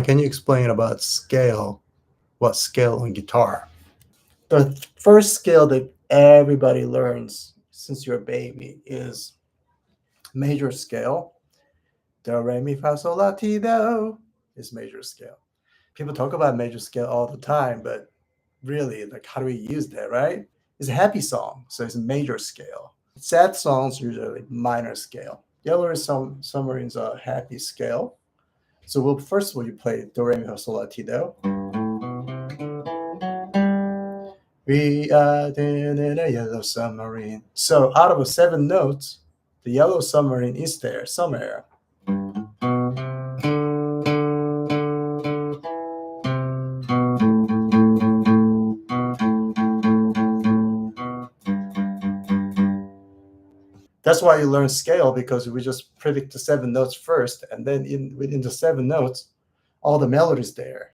Can you explain about scale? What scale on guitar? The first scale that everybody learns since you're a baby is major scale. Do, re, mi, fa, sol, la, ti, do is major scale. People talk about major scale all the time, but really, like, how do we use that, right? It's a happy song, so it's a major scale. Sad songs usually minor scale. Yellow is submarine's a happy scale. So we'll first of all you play do re mi fa sol la ti do. We are in a yellow submarine. So out of 7 notes, the yellow submarine is there somewhere. That's why you learn scale, because we just predict the 7 notes first, and then within the 7 notes, all the melodies there.